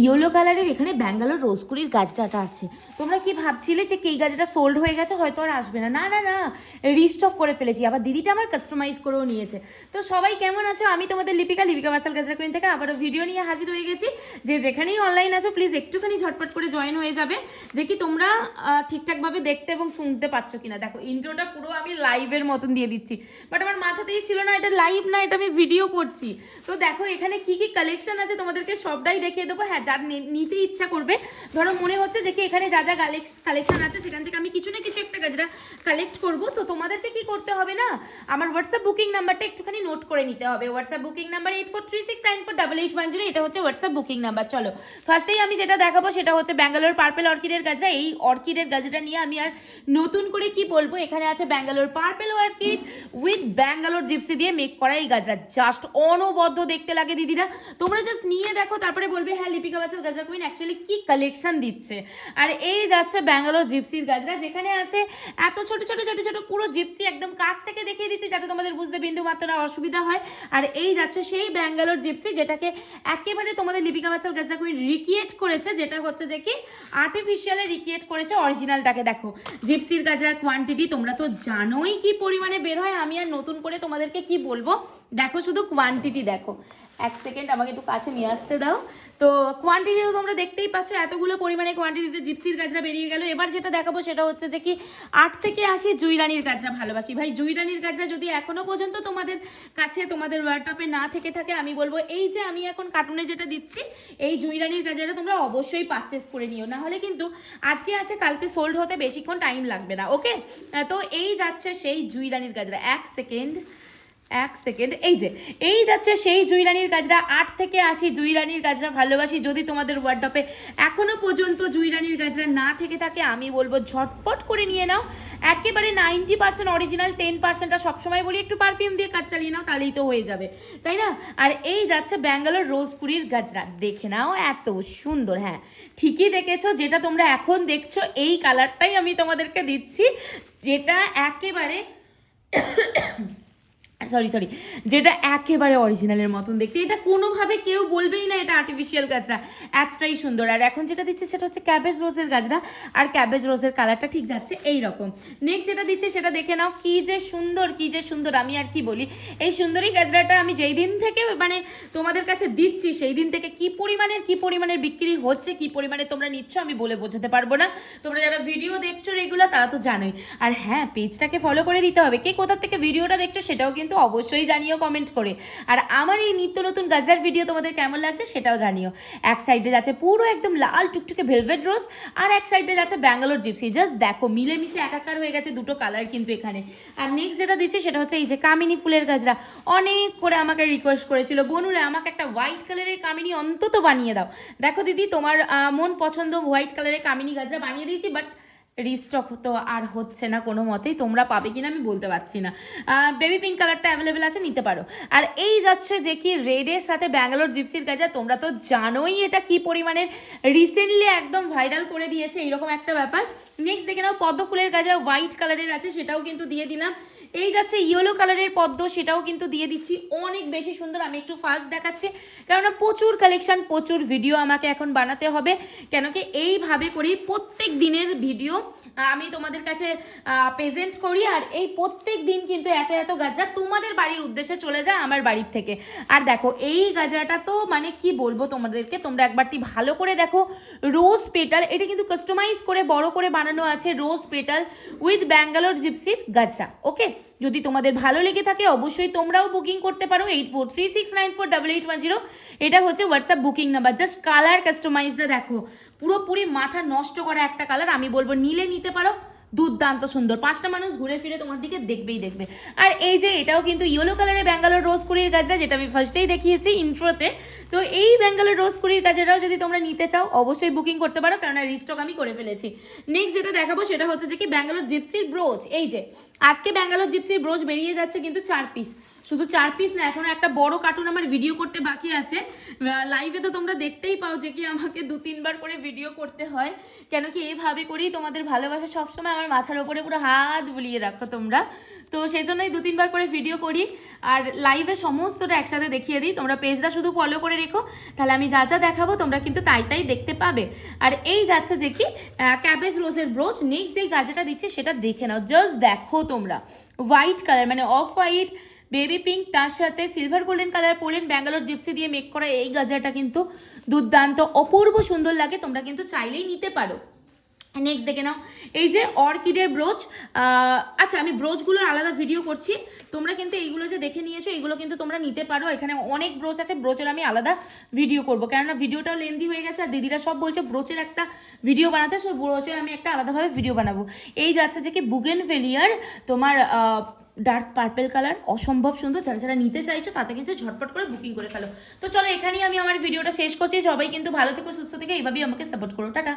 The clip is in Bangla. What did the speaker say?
ইয়েলো কালারের এখানে ব্যাঙ্গালোর রোজকুড়ির গাছটাটা আছে। তোমরা কি ভাবছিলে যে এই গাছটা সোল্ড হয়ে গেছে, হয়তো আর আসবে না? না না না, রিস্টক করে ফেলেছি। আবার দিদিটা আমার কাস্টমাইজ করেও নিয়েছে। তো সবাই কেমন আছো? আমি তোমাদের লিপিকা বাচাল গাছরা কুইন থেকে আবারও ভিডিও নিয়ে হাজির হয়ে গেছি। যে যেখানেই অনলাইন আছো প্লিজ একটুখানি ঝটপট করে জয়েন হয়ে যাবে, যে কি তোমরা ঠিকঠাকভাবে দেখতে এবং শুনতে পাচ্ছ কিনা। দেখো ইন্ট্রোটা পুরো আমি লাইভের মতন দিয়ে দিচ্ছি, বাট আমার মাথাতেই ছিল না এটা লাইভ না, এটা আমি ভিডিও করছি। তো দেখো এখানে কি কি কালেকশন আছে তোমাদেরকে সবটাই দেখিয়ে দেবো। হ্যাঁ, যার নিতে ইচ্ছা করবে, ধরো মনে হচ্ছে যে কি এখানে যা যা কালেকশন আছে সেখান থেকে আমি কিছু না কিছু একটা গাজরা কালেক্ট করব, তো তোমাদেরকে কি করতে হবে না, আমার হোয়াটসঅ্যাপ বুকিং নাম্বারটা একটুখানি নোট করে নিতে হবে। হোয়াটসঅ্যাপ বুকিং নাম্বার 8436948810, এটা হচ্ছে হোয়াটসঅ্যাপ বুকিং নাম্বার। চলো ফার্স্টেই আমি যেটা দেখাবো সেটা হচ্ছে ব্যাঙ্গালোর পার্পেল অর্কিডের গাজরা। এই অর্কিডের গাজরা নিয়ে আমি আর নতুন করে কি বলবো, এখানে আছে Bangalore purple orchid with Bangalore gypsy দিয়ে মেক করা এই গাজরা। জাস্ট অনবদ্য দেখতে লাগে দিদিরা, তোমরা জাস্ট নিয়ে দেখো, তারপরে বলবে হ্যাঁ লিপিকা বাচাল গাজরা কুইন অ্যাকচুয়ালি কি কালেকশন দিচ্ছে। আর এই যাচ্ছে ব্যাঙ্গালোর জিপসির গাজরা, যেখানে আছে এত ছোট ছোট ছোট ছোট পুরো জিপসি, একদম কাছ থেকে দেখিয়ে দিচ্ছি যাতে তোমাদের বুঝতে বিন্দু মাত্র অসুবিধা হয়। আর এই যাচ্ছে সেই ব্যাঙ্গালোর জিপসি যেটাকে একেবারে তোমাদের লিপিকা বাচাল গাজরা কুইন রিক্রিয়েট করেছে, যেটা হচ্ছে যে কি আর্টিফিশিয়ালে রিক্রিয়েট করেছে অরিজিনালটাকে। দেখো জিপসির গাজরার কোয়ান্টিটি তোমরা তো জানোই কি পরিমাণে বের হয়, আমি আর নতুন করে তোমাদেরকে কি বলবো। দেখো শুধু কোয়ান্টিটি দেখো, এক সেকেন্ড আমাকে একটু কাছে নিয়ে আসতে দাও। তো কোয়ান্টিটি তো তোমরা দেখতেই পাচ্ছ, এতগুলো পরিমাণে কোয়ান্টিটিতে জিপসির গাজরা বেরিয়ে গেল। এবার যেটা দেখাবো সেটা হচ্ছে যে কি 8 থেকে 80 জুইরানির গাজরা ভালোবাসি। ভাই জুইরানির গাজরা যদি এখনো পর্যন্ত তোমাদের কাছে তোমাদের ওয়ার্ডটপে না থেকে থাকে, আমি বলবো এই যে আমি এখন কার্টুনে যেটা দিচ্ছি এই জুইরানির গাজরাটা তোমরা অবশ্যই পারচেস করে নিও, না হলে কিন্তু আজকে আছে কালকে সোল্ড হতে বেশিক্ষণ টাইম লাগবে না। ওকে, তো এই যাচ্ছে সেই জুইরানির গাজরা। এক সেকেন্ড এই যাচ্ছে সেই জুইরানির গাজরা। 8 থেকে 80 জুইরানির গাজরা ভালোবাসি। যদি তোমাদের ওয়ার্ডটপে এখনো পর্যন্ত জুইরানির গাজরা না থেকে থাকে, আমি বলবো ঝটপট করে নিয়ে নাও। একেবারে 90% অরিজিনাল, 10%টা সবসময় বলি একটু পারফিউম দিয়ে কাজ চালিয়ে নাও, তাহলেই তো হয়ে যাবে, তাই না? আর এই যাচ্ছে ব্যাঙ্গালোর রোজকুড়ির গাজরা, দেখে নাও এত সুন্দর। হ্যাঁ ঠিকই দেখেছো, যেটা তোমরা এখন দেখছো এই কালারটাই আমি তোমাদেরকে দিচ্ছি, যেটা একেবারে যেটা একেবারে অরিজিনালের মতন দেখতে। এটা কোনোভাবে কেউ বলবেই না এটা আর্টিফিশিয়াল গাজরা, এতটাই সুন্দর। আর এখন যেটা দিচ্ছে সেটা হচ্ছে ক্যাবেজ রোজের গাজরা, আর ক্যাবেজ রোজের কালারটা ঠিক যাচ্ছে এই রকম। নেক্সট যেটা দিচ্ছে সেটা দেখে নাও, কি যে সুন্দর। আমি আর কি বলি, এই সুন্দরী গাজরাটা আমি যেই দিন থেকে মানে তোমাদের কাছে দিচ্ছি সেই দিন থেকে কি পরিমাণের বিক্রি হচ্ছে, কি পরিমাণে তোমরা নিচ্ছ আমি বলে বোঝাতে পারবো না। তোমরা যারা ভিডিও দেখছো রেগুলার তারা তো জানোই। আর হ্যাঁ, পেজটাকে ফলো করে দিতে হবে। কে কোথা থেকে ভিডিওটা দেখছো সেটাও কিন্তু অবশ্যই জানিও কমেন্ট করে। আর আমার এই নিত্য নতুন গাজরার ভিডিও তোমাদের কেমন লাগছে সেটাও জানিও। এক সাইডে যাচ্ছে পুরো একদম লাল টুকটুকে ভেলভেট রোজ, আর এক সাইডে যাচ্ছে ব্যাঙ্গালোর জিপসি। জাস্ট দেখো মিলেমিশে একাকার হয়ে গেছে দুটো কালার কিন্তু এখানে। আর নেক্সট যেটা দিচ্ছে সেটা হচ্ছে এই যে কামিনী ফুলের গাজরা। অনেক করে আমাকে রিকোয়েস্ট করেছিল, বনুরে আমাকে একটা হোয়াইট কালারের কামিনী অন্তত বানিয়ে দাও। দেখো দিদি তোমার মন পছন্দ হোয়াইট কালারের কামিনী গাজরা বানিয়ে দিয়েছি, বাট রিস্টক তো আর হচ্ছে না কোনো মতেই। তোমরা পাবে কিনা আমি বলতে পারছি না। বেবি পিঙ্ক কালারটা অ্যাভেলেবেল আছে, নিতে পারো। আর এই যাচ্ছে যে কি রেডের সাথে ব্যাঙ্গালোর জিপসির গাজরা। তোমরা তো জানোই এটা কি পরিমাণের রিসেন্টলি একদম ভাইরাল করে দিয়েছে এইরকম একটা ব্যাপার। নেক্সট দেখে নাও পদ্ম ফুলের গাজরা হোয়াইট কালারের আছে, সেটাও কিন্তু দিয়ে দিলাম। এই যাচ্ছে ইয়েলো কালারের পদ্ম, সেটাও কিন্তু দিয়ে দিচ্ছি। অনেক বেশি সুন্দর। আমি একটু ফাস্ট দেখাচ্ছি কেননা প্রচুর কালেকশন, প্রচুর ভিডিও আমাকে এখন বানাতে হবে, কেন কি এইভাবে করেই প্রত্যেক দিনের ভিডিও আমি তোমাদের কাছে প্রেজেন্ট করি। আর এই প্রত্যেক দিন কিন্তু এত এত গাজরা তোমাদের বাড়ির উদ্দেশ্যে চলে যায় আমার বাড়ির থেকে। আর দেখো এই গাজরাটা তো মানে কি বলবো তোমাদেরকে, তোমরা একবারটি ভালো করে দেখো। রোজ পেটাল, এটা কিন্তু কাস্টমাইজ করে বড় করে বানানো আছে। রোজ পেটাল উইথ ব্যাঙ্গালোর জিপসির গাজরা। ওকে, যদি তোমাদের ভালো লেগে থাকে অবশ্যই তোমরাও বুকিং করতে পারো। 8436948810, এটা হচ্ছে WhatsApp booking number. Just colour কাস্টমাইজটা দেখো, পুরোপুরি মাথা নষ্ট করা একটা কালার। আমি বলবো নিলে নিতে পারো, দুর্দান্ত সুন্দর। 5টা মানুষ ঘুরে ফিরে তোমার দিকে দেখবে। আর এই যে এটাও কিন্তু ইয়েলো কালারের ব্যাঙ্গালোর রোজ কুড়ির গাজরা, যেটা আমি ফার্স্টেই দেখিয়েছি ইন্ট্রোতে। তো এই ব্যাঙ্গালোর রোজ কুড়ির গাজরাও যদি তোমরা নিতে চাও অবশ্যই বুকিং করতে পারো, কেননা রিস্টক আমি করে ফেলেছি। নেক্সট যেটা দেখাবো সেটা হচ্ছে যে কি ব্যাঙ্গালোর জিপসির ব্রোচ। এই যে আজকে ব্যাঙ্গালোর জিপসির ব্রোচ বেরিয়ে যাচ্ছে কিন্তু 4 পিস, শুধু 4 পিস না, এখনো একটা বড় কার্টুন আমার ভিডিও করতে বাকি আছে। লাইভে তো তোমরা দেখতেই পাও যে কি আমাকে 2-3 বার করে ভিডিও করতে হয়, কেন কি এইভাবে করেই তোমাদের ভালোবাসা সবসময় আমার মাথার ওপরে পুরো হাত বুলিয়ে রাখো তোমরা। তো সেই জন্যই 2-3 বার করে ভিডিও করি আর লাইভে সমস্তটা একসাথে দেখিয়ে দিই। তোমরা পেজটা শুধু ফলো করে রেখো, তাহলে আমি যা যা দেখাবো তোমরা কিন্তু তাই তাই দেখতে পাবে। আর এই যাচ্ছে যে কি ক্যাবেজ রোজের ব্রোচ। নেক্সট যেই গাজাটা দিচ্ছে সেটা দেখে নাও, জাস্ট দেখো তোমরা। হোয়াইট কালার মানে অফ হোয়াইট বেবি পিঙ্ক, তার সাথে silver golden colour pollen Bangalore gypsy দিয়ে মেক করা এই গাজাটা কিন্তু দুর্দান্ত অপূর্ব সুন্দর লাগে, তোমরা কিন্তু চাইলেই নিতে পারো। নেক্সট দেখে নাও এই যে অর্কিডের ব্রোচ। আচ্ছা আমি ব্রোচগুলোর আলাদা ভিডিও করছি, তোমরা কিন্তু এইগুলো যে দেখে নিয়েছো এইগুলো কিন্তু তোমরা নিতে পারো। এখানে অনেক ব্রোচ আছে, ব্রোচের আমি আলাদা ভিডিও করবো, কেননা ভিডিওটাও লেন্দি হয়ে গেছে আর দিদিরা সব বলছে ব্রোচের একটা ভিডিও বানাতে, সো ব্রোচের আমি একটা আলাদাভাবে ভিডিও বানাবো। এই যাচ্ছে যে কি বুগেনভেলিয়ার তোমার ডার্ক পার্পেল কালার, অসম্ভব সুন্দর। যারা যারা নিতে চাইছো তাতে কিন্তু ঝটপট করে বুকিং করে ফেলো। তো চলো এখানেই আমি আমার ভিডিওটা শেষ করছি। সবাই কিন্তু ভালো থেকো, সুস্থ থেকে, এইভাবেই আমাকে সাপোর্ট করো। টাটা।